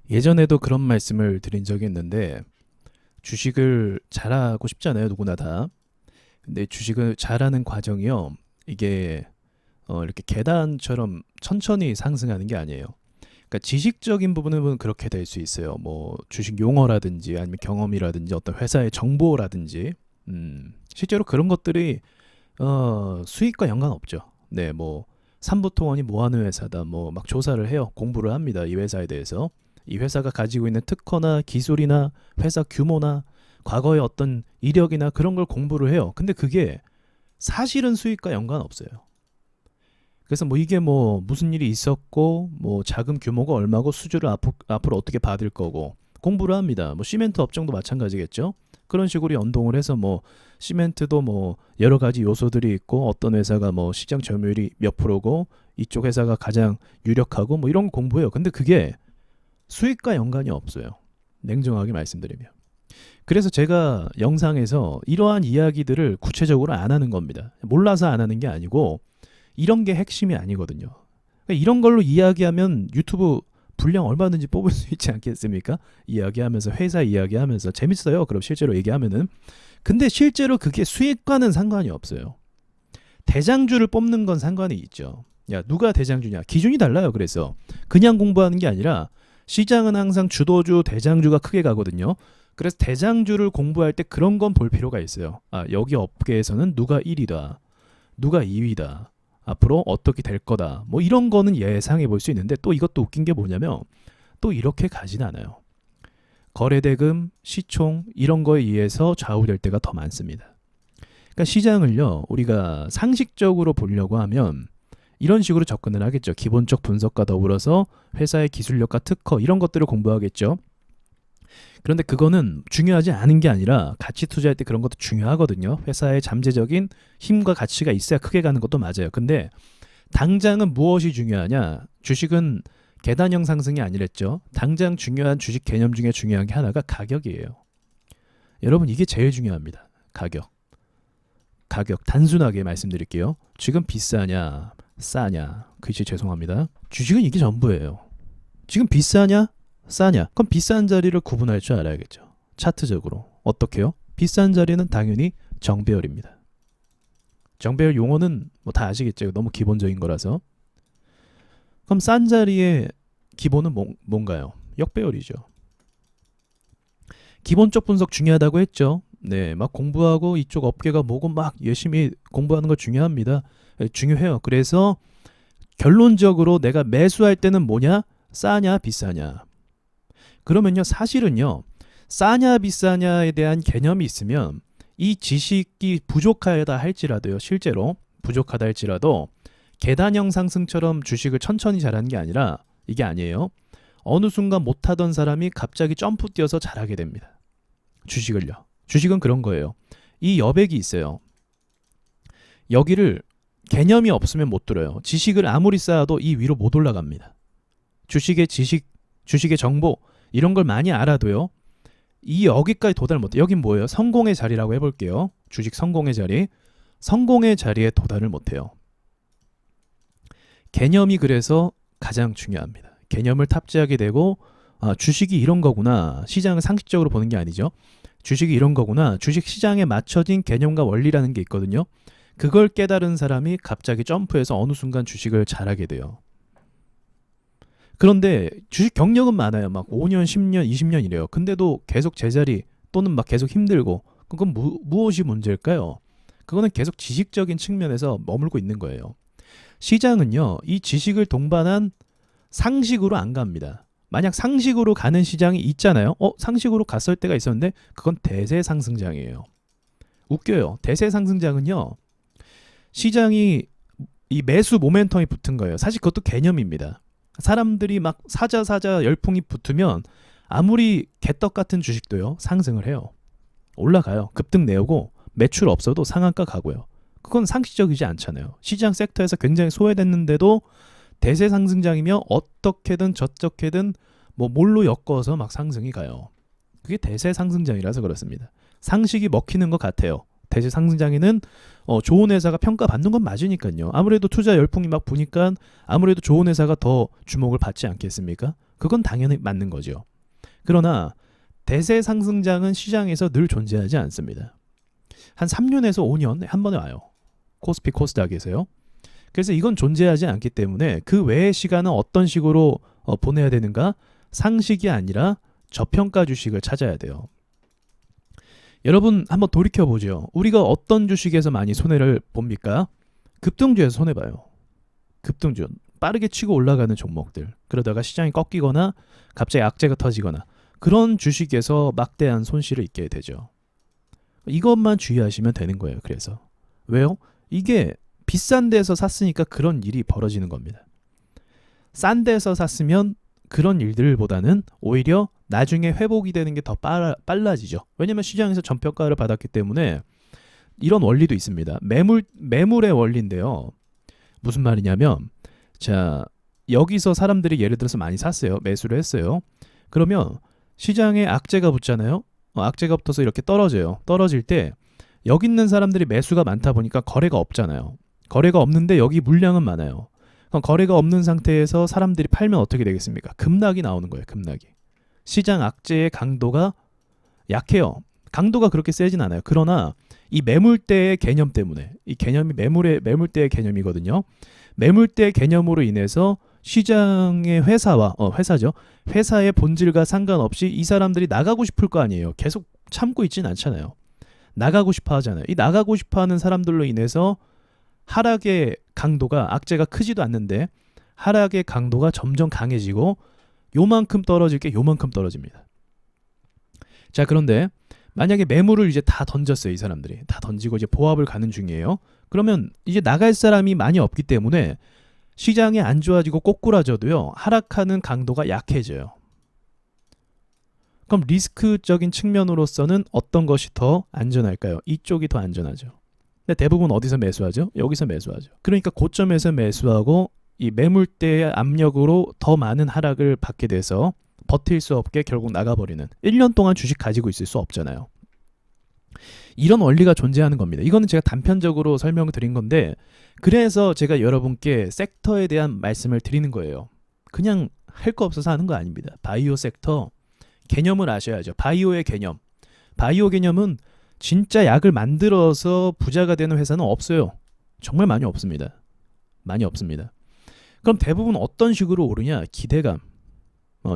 예전에도 그런 말씀을 드린 적이 있는데 주식을 잘하고 싶잖아요, 누구나 다. 근데 주식을 잘하는 과정이요. 이게 이렇게 계단처럼 천천히 상승하는 게 아니에요. 그러니까 지식적인 부분은 그렇게 될 수 있어요. 뭐 주식 용어라든지 아니면 경험이라든지 어떤 회사의 정보라든지 실제로 그런 것들이 수익과 연관 없죠. 네, 뭐 삼부토건이 뭐 하는 회사다. 뭐 막 조사를 해요. 공부를 합니다. 이 회사에 대해서. 이 회사가 가지고 있는 특허나 기술이나 회사 규모나 과거의 어떤 이력이나 그런 걸 공부를 해요. 근데 그게 사실은 수익과 연관 없어요. 그래서 뭐 이게 뭐 무슨 일이 있었고 뭐 자금 규모가 얼마고 수주를 앞으로 어떻게 받을 거고 공부를 합니다. 뭐 시멘트 업종도 마찬가지겠죠. 그런 식으로 연동을 해서 뭐 시멘트도 뭐 여러 가지 요소들이 있고 어떤 회사가 뭐 시장 점유율이 몇 프로고 이쪽 회사가 가장 유력하고 뭐 이런 거 공부해요. 근데 그게 수익과 연관이 없어요. 냉정하게 말씀드리면. 그래서 제가 영상에서 이러한 이야기들을 구체적으로 안 하는 겁니다. 몰라서 안 하는 게 아니고 이런 게 핵심이 아니거든요. 그러니까 이런 걸로 이야기하면 유튜브 분량 얼마든지 뽑을 수 있지 않겠습니까? 이야기하면서 회사 이야기하면서 재밌어요. 그럼 실제로 얘기하면은. 근데 실제로 그게 수익과는 상관이 없어요. 대장주를 뽑는 건 상관이 있죠. 야, 누가 대장주냐? 기준이 달라요. 그래서 그냥 공부하는 게 아니라 시장은 항상 주도주, 대장주가 크게 가거든요. 그래서 대장주를 공부할 때 그런 건 볼 필요가 있어요. 아, 여기 업계에서는 누가 1위다. 누가 2위다. 앞으로 어떻게 될 거다. 뭐 이런 거는 예상해 볼 수 있는데 또 이것도 웃긴 게 뭐냐면 또 이렇게 가진 않아요. 거래대금, 시총 이런 거에 의해서 좌우될 때가 더 많습니다. 그러니까 시장을요. 우리가 상식적으로 보려고 하면 이런 식으로 접근을 하겠죠. 기본적 분석과 더불어서 회사의 기술력과 특허 이런 것들을 공부하겠죠. 그런데 그거는 중요하지 않은 게 아니라 가치 투자할 때 그런 것도 중요하거든요. 회사의 잠재적인 힘과 가치가 있어야 크게 가는 것도 맞아요. 근데 당장은 무엇이 중요하냐? 주식은 계단형 상승이 아니랬죠. 당장 중요한 주식 개념 중에 중요한 게 하나가 가격이에요. 여러분 이게 제일 중요합니다. 가격. 가격 단순하게 말씀드릴게요. 지금 비싸냐 싸냐 글씨 죄송합니다. 주식은 이게 전부예요. 지금 비싸냐 싸냐 그럼 비싼 자리를 구분할 줄 알아야겠죠. 차트적으로 어떻게요? 비싼 자리는 당연히 정배열입니다. 정배열 용어는 뭐 다 아시겠죠. 너무 기본적인 거라서. 그럼 싼 자리의 기본은 뭔가요? 역배열이죠. 기본적 분석 중요하다고 했죠. 네, 막 공부하고 이쪽 업계가 뭐고 막 열심히 공부하는 거 중요합니다. 중요해요. 그래서 결론적으로 내가 매수할 때는 뭐냐? 싸냐 비싸냐. 그러면요 사실은요 싸냐 비싸냐에 대한 개념이 있으면 이 지식이 부족하다 할지라도요 실제로 부족하다 할지라도 계단형 상승처럼 주식을 천천히 잘하는 게 아니라 이게 아니에요. 어느 순간 못하던 사람이 갑자기 점프 뛰어서 잘하게 됩니다. 주식을요. 주식은 그런 거예요. 이 여백이 있어요. 여기를 개념이 없으면 못 들어요. 지식을 아무리 쌓아도 이 위로 못 올라갑니다. 주식의 지식, 주식의 정보 이런 걸 많이 알아도요. 이 여기까지 도달 못해요. 여긴 뭐예요? 성공의 자리라고 해볼게요. 주식 성공의 자리. 성공의 자리에 도달을 못해요. 개념이 그래서 가장 중요합니다. 개념을 탑재하게 되고 주식이 이런 거구나. 시장을 상식적으로 보는 게 아니죠. 주식이 이런 거구나. 주식 시장에 맞춰진 개념과 원리라는 게 있거든요. 그걸 깨달은 사람이 갑자기 점프해서 어느 순간 주식을 잘하게 돼요. 그런데 주식 경력은 많아요. 막 5년, 10년, 20년 이래요. 근데도 계속 제자리 또는 막 계속 힘들고 그건 무엇이 문제일까요? 그거는 계속 지식적인 측면에서 머물고 있는 거예요. 시장은요. 이 지식을 동반한 상식으로 안 갑니다. 만약 상식으로 가는 시장이 있잖아요. 상식으로 갔을 때가 있었는데 그건 대세 상승장이에요. 웃겨요. 대세 상승장은요. 시장이 이 매수 모멘텀이 붙은 거예요. 사실 그것도 개념입니다. 사람들이 막 사자 열풍이 붙으면 아무리 개떡 같은 주식도요. 상승을 해요. 올라가요. 급등 내오고 매출 없어도 상한가 가고요. 그건 상식적이지 않잖아요. 시장 섹터에서 굉장히 소외됐는데도 대세 상승장이며 어떻게든 저떻게든 뭐 뭘로 엮어서 막 상승이 가요. 그게 대세 상승장이라서 그렇습니다. 상식이 먹히는 것 같아요. 대세 상승장에는 좋은 회사가 평가받는 건 맞으니까요. 아무래도 투자 열풍이 막 부니까 아무래도 좋은 회사가 더 주목을 받지 않겠습니까? 그건 당연히 맞는 거죠. 그러나 대세 상승장은 시장에서 늘 존재하지 않습니다. 한 3년에서 5년에 한 번에 와요. 코스피 코스닥에서요. 그래서 이건 존재하지 않기 때문에 그 외의 시간은 어떤 식으로 보내야 되는가? 상식이 아니라 저평가 주식을 찾아야 돼요. 여러분 한번 돌이켜보죠. 우리가 어떤 주식에서 많이 손해를 봅니까? 급등주에서 손해봐요. 급등주. 빠르게 치고 올라가는 종목들. 그러다가 시장이 꺾이거나 갑자기 악재가 터지거나 그런 주식에서 막대한 손실을 입게 되죠. 이것만 주의하시면 되는 거예요. 그래서. 왜요? 이게 비싼 데서 샀으니까 그런 일이 벌어지는 겁니다. 싼 데서 샀으면 그런 일들보다는 오히려 나중에 회복이 되는 게 더 빨라지죠. 왜냐면 시장에서 전평가를 받았기 때문에 이런 원리도 있습니다. 매물의 원리인데요. 무슨 말이냐면 자, 여기서 사람들이 예를 들어서 많이 샀어요. 매수를 했어요. 그러면 시장에 악재가 붙잖아요. 악재가 붙어서 이렇게 떨어져요. 떨어질 때 여기 있는 사람들이 매수가 많다 보니까 거래가 없잖아요. 거래가 없는데 여기 물량은 많아요. 그럼 거래가 없는 상태에서 사람들이 팔면 어떻게 되겠습니까? 급락이 나오는 거예요. 급락이. 시장 악재의 강도가 약해요. 강도가 그렇게 세진 않아요. 그러나 이 매물대의 개념 때문에 이 개념이 매물대의 개념이거든요. 매물대 개념으로 인해서 시장의 회사죠. 회사의 본질과 상관없이 이 사람들이 나가고 싶을 거 아니에요. 계속 참고 있진 않잖아요. 나가고 싶어 하잖아요. 이 나가고 싶어 하는 사람들로 인해서 하락의 강도가 악재가 크지도 않는데 하락의 강도가 점점 강해지고 요만큼 떨어질 게 요만큼 떨어집니다. 자, 그런데 만약에 매물을 이제 다 던졌어요. 이 사람들이 다 던지고 이제 보합을 가는 중이에요. 그러면 이제 나갈 사람이 많이 없기 때문에 시장이 안 좋아지고 꼬꾸라져도요. 하락하는 강도가 약해져요. 그럼 리스크적인 측면으로서는 어떤 것이 더 안전할까요? 이쪽이 더 안전하죠. 근데 대부분 어디서 매수하죠? 여기서 매수하죠. 그러니까 고점에서 매수하고 이 매물대의 압력으로 더 많은 하락을 받게 돼서 버틸 수 없게 결국 나가버리는 1년 동안 주식 가지고 있을 수 없잖아요. 이런 원리가 존재하는 겁니다. 이거는 제가 단편적으로 설명을 드린 건데 그래서 제가 여러분께 섹터에 대한 말씀을 드리는 거예요. 그냥 할 거 없어서 하는 거 아닙니다. 바이오 섹터 개념을 아셔야죠. 바이오의 개념. 바이오 개념은 진짜 약을 만들어서 부자가 되는 회사는 없어요. 정말 많이 없습니다. 많이 없습니다. 그럼 대부분 어떤 식으로 오르냐? 기대감,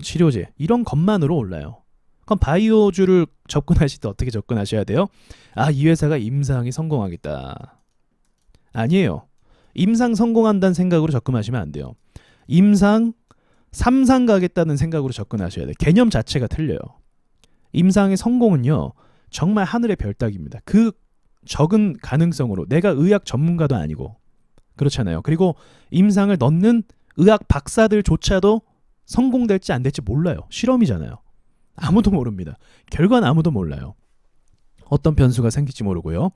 치료제 이런 것만으로 올라요. 그럼 바이오주를 접근하실 때 어떻게 접근하셔야 돼요? 아, 이 회사가 임상이 성공하겠다. 아니에요. 임상 성공한다는 생각으로 접근하시면 안 돼요. 임상 3상 가겠다는 생각으로 접근하셔야 돼요. 개념 자체가 틀려요. 임상의 성공은요. 정말 하늘의 별 따기입니다. 그 적은 가능성으로 내가 의학 전문가도 아니고 그렇잖아요. 그리고 임상을 넣는 의학 박사들조차도 성공될지 안 될지 몰라요. 실험이잖아요. 아무도 모릅니다. 결과는 아무도 몰라요. 어떤 변수가 생길지 모르고요.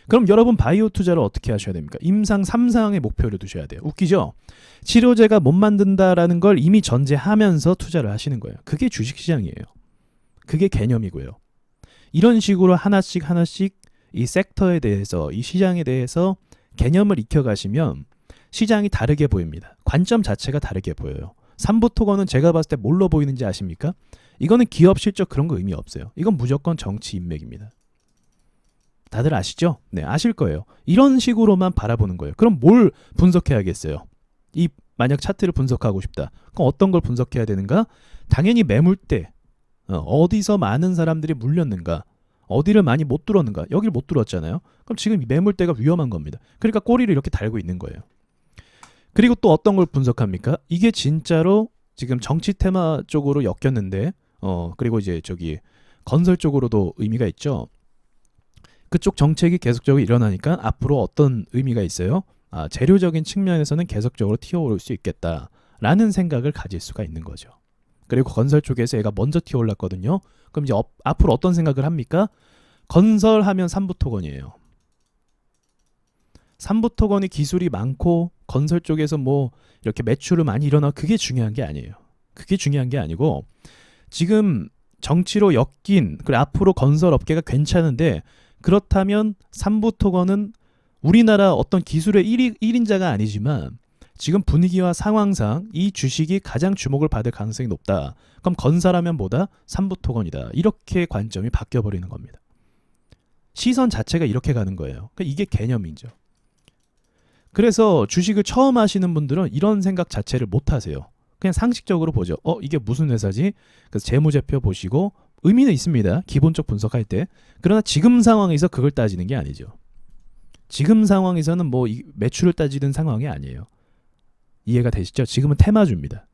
그럼 여러분 바이오 투자를 어떻게 하셔야 됩니까? 임상 3상의 목표를 두셔야 돼요. 웃기죠? 치료제가 못 만든다라는 걸 이미 전제하면서 투자를 하시는 거예요. 그게 주식시장이에요. 그게 개념이고요. 이런 식으로 하나씩 이 섹터에 대해서 이 시장에 대해서 개념을 익혀가시면 시장이 다르게 보입니다. 관점 자체가 다르게 보여요. 삼부토건은 제가 봤을 때 뭘로 보이는지 아십니까? 이거는 기업 실적 그런 거 의미 없어요. 이건 무조건 정치 인맥입니다. 다들 아시죠? 네, 아실 거예요. 이런 식으로만 바라보는 거예요. 그럼 뭘 분석해야겠어요? 만약 차트를 분석하고 싶다. 그럼 어떤 걸 분석해야 되는가? 당연히 매물대. 어디서 많은 사람들이 물렸는가? 어디를 많이 못 뚫었는가? 여기를 못 뚫었잖아요. 그럼 지금 이 매물대가 위험한 겁니다. 그러니까 꼬리를 이렇게 달고 있는 거예요. 그리고 또 어떤 걸 분석합니까? 이게 진짜로 지금 정치 테마 쪽으로 엮였는데 그리고 이제 저기 건설 쪽으로도 의미가 있죠. 그쪽 정책이 계속적으로 일어나니까 앞으로 어떤 의미가 있어요? 재료적인 측면에서는 계속적으로 튀어오를 수 있겠다라는 생각을 가질 수가 있는 거죠. 그리고 건설 쪽에서 얘가 먼저 튀어올랐거든요. 그럼 이제 앞으로 어떤 생각을 합니까? 건설하면 삼부토건이에요. 삼부토건이 기술이 많고 건설 쪽에서 뭐 이렇게 매출을 많이 일어나 그게 중요한 게 아니에요. 그게 중요한 게 아니고 지금 정치로 엮인 그리고 앞으로 건설 업계가 괜찮은데 그렇다면 삼부토건은 우리나라 어떤 기술의 1인자가 아니지만 지금 분위기와 상황상 이 주식이 가장 주목을 받을 가능성이 높다. 그럼 건사라면 뭐다? 삼부토건이다. 이렇게 관점이 바뀌어버리는 겁니다. 시선 자체가 이렇게 가는 거예요. 그러니까 이게 개념이죠. 그래서 주식을 처음 하시는 분들은 이런 생각 자체를 못 하세요. 그냥 상식적으로 보죠. 이게 무슨 회사지? 그래서 재무제표 보시고 의미는 있습니다. 기본적 분석할 때. 그러나 지금 상황에서 그걸 따지는 게 아니죠. 지금 상황에서는 뭐 매출을 따지는 상황이 아니에요. 이해가 되시죠? 지금은 테마주입니다.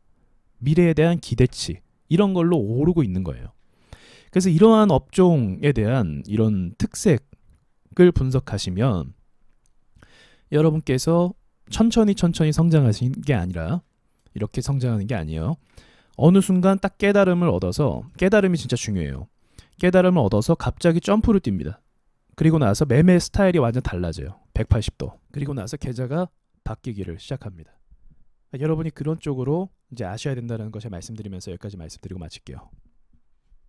미래에 대한 기대치 이런 걸로 오르고 있는 거예요. 그래서 이러한 업종에 대한 이런 특색을 분석하시면 여러분께서 천천히 성장하시는 게 아니라 이렇게 성장하는 게 아니에요. 어느 순간 딱 깨달음을 얻어서, 깨달음이 진짜 중요해요. 깨달음을 얻어서 갑자기 점프를 뜁니다. 그리고 나서 매매 스타일이 완전 달라져요. 180도. 그리고 나서 계좌가 바뀌기를 시작합니다. 여러분이 그런 쪽으로 이제 아셔야 된다는 것을 말씀드리면서 여기까지 말씀드리고 마칠게요.